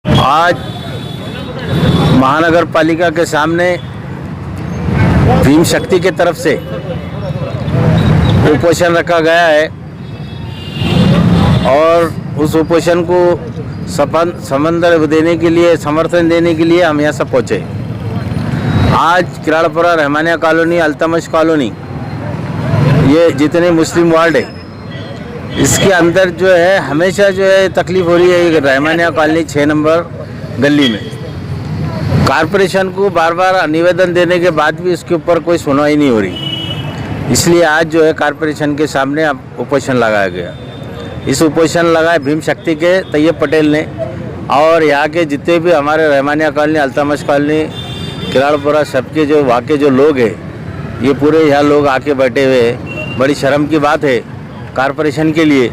आज महानगर पालिका के सामने भीम शक्ति के तरफ से उपोषण रखा गया है और उस उपोषण को समर्थन देने के लिए हम यहाँ सब पहुँचे। आज किराड़पुरा, रहमानिया कॉलोनी, अल्तमश कॉलोनी, ये जितने मुस्लिम वार्ड है इसके अंदर जो है हमेशा जो है तकलीफ़ हो रही है। रहमानिया कॉलोनी 6 नंबर गली में कारपोरेशन को बार बार निवेदन देने के बाद भी इसके ऊपर कोई सुनवाई नहीं हो रही, इसलिए आज जो है कारपोरेशन के सामने अब उपोषण लगाया गया। इस उपोषण लगाए भीम शक्ति के तैयब पटेल ने और यहाँ के जितने भी हमारे रहमानिया कॉलोनी, अल्तमश कॉलोनी, किराड़पुरा, सबके जो वहाँ के जो लोग हैं ये पूरे यहाँ लोग आके बैठे हुए हैं। बड़ी शर्म की बात है कारपोरेशन के लिए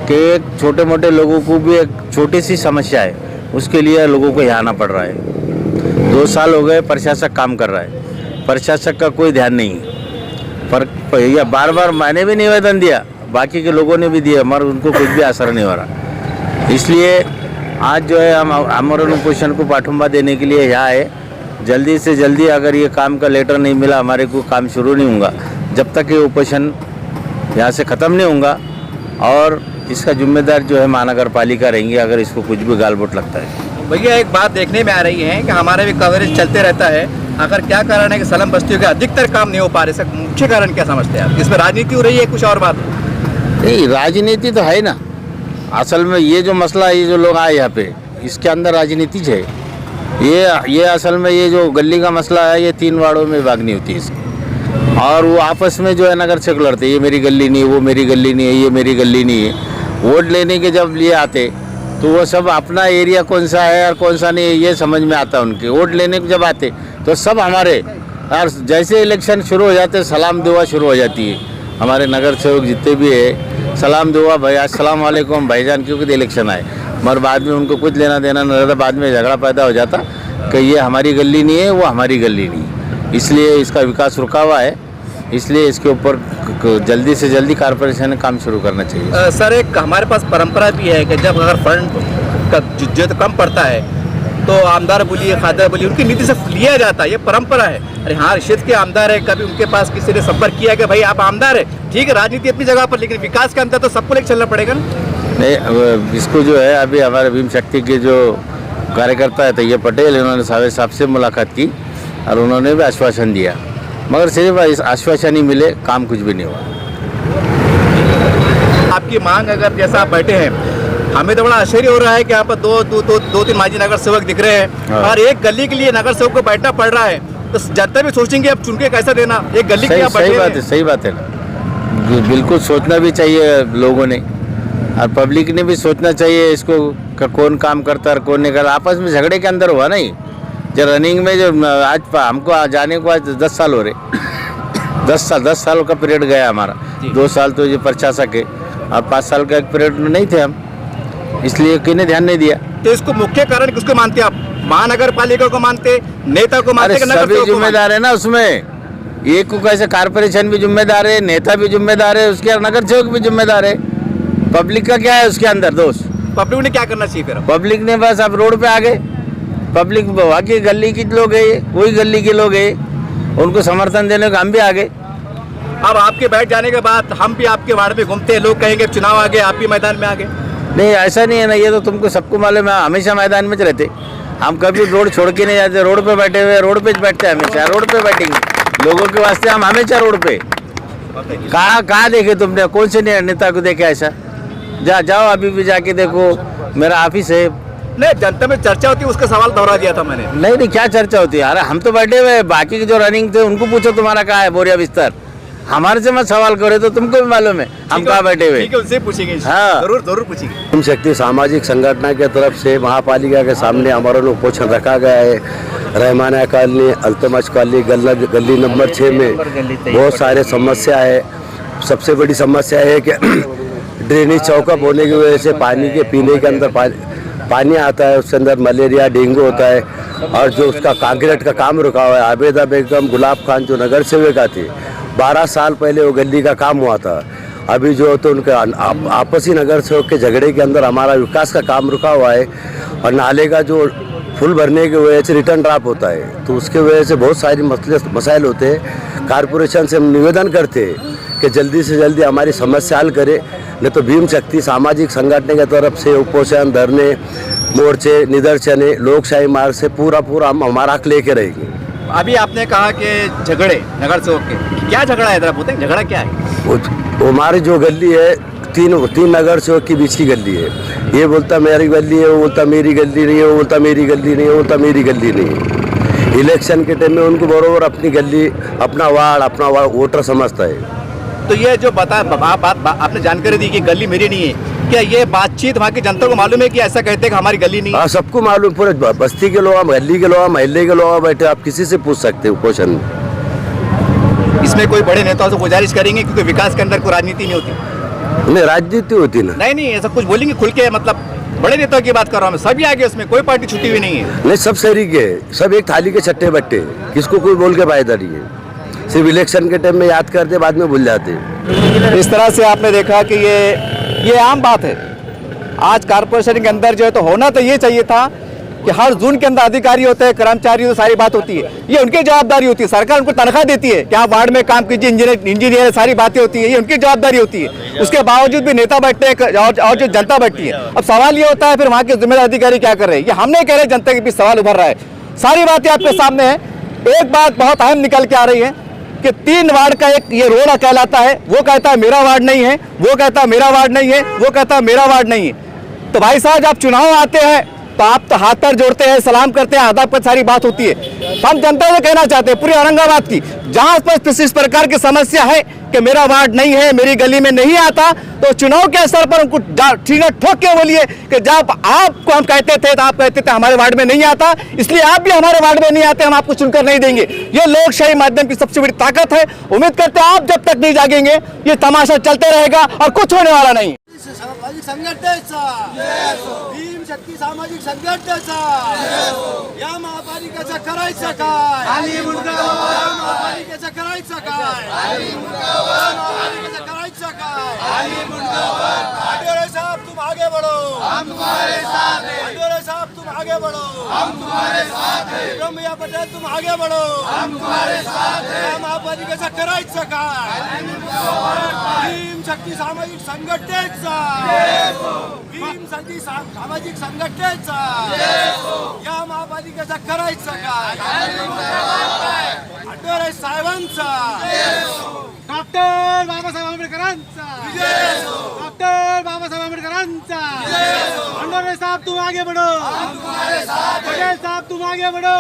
कि एक छोटे मोटे लोगों को भी एक छोटी सी समस्या है उसके लिए लोगों को यहाँ आना पड़ रहा है। 2 साल हो गए प्रशासक काम कर रहा है, प्रशासक का कोई ध्यान नहीं है। पर बार बार मैंने भी निवेदन दिया, बाकी के लोगों ने भी दिया, मगर उनको कुछ भी असर नहीं हो रहा। इसलिए आज जो है हम आमरण उपोषण को पाठुंबा देने के लिए यहाँ आए। जल्दी से जल्दी अगर ये काम का लेटर नहीं मिला, हमारे को काम शुरू नहीं होगा जब तक ये उपोषण यहाँ से ख़त्म नहीं होगा और इसका जिम्मेदार जो है महानगर पालिका रहेंगे अगर इसको कुछ भी गालबोट लगता है। भैया एक बात देखने में आ रही है कि हमारे भी कवरेज चलते रहता है, अगर क्या कारण है कि स्लम बस्तियों के अधिकतर काम नहीं हो पा रहे, इसका मुख्य कारण क्या समझते हैं आप? इसमें राजनीति हो रही है, कुछ और बात? नहीं, राजनीति तो है ना। असल में ये जो मसला, ये जो लोग आए यहाँ पे, इसके अंदर राजनीति है। ये असल में ये जो गली का मसला है, ये 3 वार्डों में भागनी होती है इसकी, और वो आपस में जो है नगर से लड़ते, ये मेरी गली नहीं है, वो मेरी गली नहीं है, ये मेरी गली नहीं है। वोट लेने के जब लिए आते तो वो सब अपना एरिया कौन सा है और कौन सा नहीं है ये समझ में आता उनके। वोट लेने को जब आते तो सब हमारे, और जैसे इलेक्शन शुरू हो जाते सलाम दुआ शुरू हो जाती है। हमारे नगर सेवक जितने भी है सलाम दुआ, भाई अस्सलाम वालेकुम भाईजान, क्योंकि इलेक्शन आए, मगर बाद में उनको कुछ लेना देना न रहता। बाद में झगड़ा पैदा हो जाता कि ये हमारी गली नहीं है, वो हमारी गली नहीं है, इसलिए इसका विकास रुका हुआ है। इसलिए इसके ऊपर जल्दी से जल्दी कारपोरेशन ने काम शुरू करना चाहिए। सर, एक हमारे पास परंपरा भी है कि जब अगर फंड का जो कम पड़ता है तो आमदार बोलिए, खादर बोलिए, उनकी नीति से लिया जाता है, ये परंपरा है। अरे हाँ, क्षेत्र के आमदार है, कभी उनके पास किसी ने संपर्क किया कि भाई आप आमदार है, ठीक है, राजनीति अपनी जगह पर, लेकिन विकास के अंदर तो सबको लेकर चलना पड़ेगा ना। नहीं, इसको जो है अभी हमारे भीम शक्ति के जो कार्यकर्ता है तैयब पटेल, इन्होंने सावे साहब से मुलाकात की और उन्होंने भी आश्वासन दिया, मगर सिर्फ इस आश्वासन ही मिले, काम कुछ भी नहीं हुआ। आपकी मांग अगर जैसा आप बैठे हैं, हमें तो बड़ा आश्चर्य हो रहा है कि यहाँ पर दो तीन माजी नगर सेवक दिख रहे हैं और एक गली के लिए नगर सेवक को बैठना पड़ रहा है, तो जनता भी सोचेंगे अब चुन के कैसा देना एक गली के। सही बात है ना, बिल्कुल सोचना भी चाहिए लोगों ने और पब्लिक ने भी सोचना चाहिए इसको कौन काम करता है और कौन नहीं करता। आपस में झगड़े के अंदर हुआ नहीं। जो रनिंग में जो आज हमको जाने को आज 10 साल हो रहे, 10 साल का पीरियड गया हमारा। 2 साल तो ये प्रशासक है और 5 साल का एक पीरियड में नहीं थे हम, इसलिए किन्हें ध्यान नहीं दिया। तो इसको मुख्य कारण किसको मानते आप? महानगर पालिका को मानते, नेता को मानते? सभी जिम्मेदार है ना उसमें। एक को कैसे कारपोरेशन भी जिम्मेदार है, नेता भी जिम्मेदार है, उसके नगर सेवक भी जिम्मेदार है। पब्लिक का क्या है उसके अंदर दोष? पब्लिक ने क्या करना चाहिए फिर? पब्लिक ने बस अब रोड पे आ गए। पब्लिक वहाँ की गली के लोग है, वही गली के लोग है, उनको समर्थन देने को हम भी आ गए। अब आपके बैठ जाने के बाद हम भी आपके वार्ड में घूमते हैं, लोग कहेंगे चुनाव आ गए, आप भी मैदान में आ गए। नहीं, ऐसा नहीं है ना, ये तो तुमको सबको मालूम है, हमेशा मैदान में रहते। हम कभी रोड छोड़ के नहीं जाते, रोड पे बैठे हुए, रोड पे बैठते हैं, हमेशा रोड पे बैठेंगे। लोगों के वास्ते हम हमेशा रोड पे। कहाँ देखे तुमने? कौन से नेता को देखे ऐसा? जाओ अभी भी जाके देखो, मेरा ऑफिस है। नहीं, जनता में चर्चा होती है, उसका सवाल दोहरा दिया था मैंने। नहीं, क्या चर्चा होती है? अरे हम तो बैठे हुए, बाकी के जो रनिंग थे उनको पूछो तुम्हारा कहाँ है बोरिया बिस्तर। हमारे से मत सवाल करे, तो तुमको भी मालूम है हम कहाँ बैठे हुए। ठीक है, उनसे पूछेंगे। हाँ, जरूर पूछेंगे। भीम शक्ति सामाजिक संगठन के तरफ से महापालिका के सामने आमरण उपोषण रखा गया है। रहमानिया कॉलोनी, अल्तमश कॉलोनी, गली नंबर 6 में बहुत सारे समस्या है। सबसे बड़ी समस्या है कि ड्रेनेज चौकअप होने की वजह से पानी के पीने के अंदर पानी आता है, उसके अंदर मलेरिया, डेंगू होता है। और जो उसका कांक्रीट का काम रुका हुआ है, आबेदा बेगम, गुलाब खान जो नगर सेविका थी, 12 साल पहले वो गली का काम हुआ था अभी जो तो उनका आपसी नगर सेवक के झगड़े के अंदर हमारा विकास का काम रुका हुआ है और नाले का जो फुल भरने की वजह से रिटर्न ड्रॉप होता है, तो उसके वजह से बहुत सारी मसाइल होते हैं। कारपोरेशन से हम निवेदन करते हैं कि जल्दी से जल्दी हमारी समस्या हल करे, नहीं तो भीम शक्ति सामाजिक संगठन की तरफ से उपोषण, धरने, मोर्चे, निदर्शने, लोकशाही मार्ग से पूरा हम हमारा हक लेके रहेंगे। अभी आपने कहा कि झगड़े नगर सेवक के, क्या झगड़ा है जरा बताएं, झगड़ा क्या है? वो हमारी जो गली है तीन नगर सेवक के बीच की गली है। ये बोलता मेरी गली है, वो बोलता मेरी गली नहीं है, वो बोलता मेरी गली नहीं है, वो बोलता मेरी गली नहीं है। इलेक्शन के टाइम में उनको बरोबर अपनी गली, अपना वार्ड वोटर समझता है। तो ये जो आपने जानकारी दी कि गली मेरी नहीं है, क्या ये बातचीत वहाँ की जनता को मालूम है कि ऐसा कहते हैं कि हमारी गली नहीं है? हाँ, सबको मालूम, पूरे बस्ती के लोग, गली के लोग, महल्ले के लोग बैठे, आप किसी से पूछ सकते हो क्वेश्चन। इसमें कोई बड़े नेताओं से गुजारिश करेंगे, क्योंकि विकास के अंदर कोई राजनीति नहीं होती। नहीं, राजनीति होती ना। नहीं, ऐसा कुछ बोलेंगे खुल के, मतलब बड़े नेताओं की बात कर रहा हूँ मैं, सभी आगे, उसमें कोई पार्टी छुट्टी हुई नहीं है। नहीं, सब शरीक है, सब एक थाली के छट्टे बट्टे, किसको कोई बोल के फायदा नहीं है। सिर्फ इलेक्शन के टाइम में याद करते, बाद में भूल जाते। इस तरह से आपने देखा कि ये आम बात है। आज कारपोरेशन के अंदर जो है, तो होना तो ये चाहिए था कि हर जोन के अंदर अधिकारी होते हैं, कर्मचारी, तो सारी बात होती है, ये उनकी जवाबदारी होती है। सरकार उनको तनख्वाह देती है कि आप वार्ड में काम कीजिए, इंजीनियर, सारी बातें होती है, ये उनकी जवाबदारी होती है। उसके बावजूद भी नेता बैठते हैं और जो जनता बैठती है। अब सवाल ये होता है फिर वहाँ के जिम्मेदार अधिकारी क्या कर रहे हैं? ये हम नहीं कह रहे, जनता के बीच सवाल उभर रहा है। सारी बातें आपके सामने है। एक बात बहुत अहम निकल के आ रही है कि 3 वार्ड का एक ये रोड कहलाता है। वो कहता है मेरा वार्ड नहीं है, वो कहता है मेरा वार्ड नहीं है, वो कहता है मेरा वार्ड नहीं है। तो भाई साहब, जब चुनाव आते हैं तो आप तो हाथ पैर जोड़ते हैं, सलाम करते हैं, आदाब पर सारी बात होती है। हम जनता से कहना चाहते हैं, पूरी औरंगाबाद की, जहां पर इस प्रकार की समस्या है कि मेरा वार्ड नहीं है, मेरी गली में नहीं आता, तो चुनाव के असर पर उनको ठीक है ठोक के बोलिए कि जब आपको हम कहते थे तो आप कहते थे हमारे वार्ड में नहीं आता, इसलिए आप भी हमारे वार्ड में नहीं आते, हम आपको चुनकर नहीं देंगे। ये लोकशाही माध्यम की सबसे बड़ी ताकत है। उम्मीद करते हैं आप जब तक नहीं जागेंगे ये तमाशा चलते रहेगा और कुछ होने वाला नहीं। सामाजिक संघटनेचा भीम शक्ती सामाजिक संघटनेचा या महापालिकेचा करायचं काय? या महापालिकेचा करायचं काय? महापालिकेचा करायचं काय? आठवले साहब तुम आगे बढ़ो, हम तुम्हारे साथ हैं। आठवले साहब तुम आगे बढ़ो, हम तुम्हारे साथ हैं। ब्रह्मया पटेल तुम आगे बढ़ो, हम तुम्हारे साथ हैं। या महापालिकेचा करायचं काय? भीम शक्ती सामाजिक संघटनेचा, भीम शक्ती सामाजिक संघटनेचा या महापालिकेचा करायचं काय? आठवले साहेबांचा, डॉक्टर बाबासाहेब आंबेडकरांचा, डॉक्टर बाबासाहेब आंबेडकरांचा। भंडारे साहब तुम आगे बढ़ो, पटेल साहब तुम आगे बढ़ो,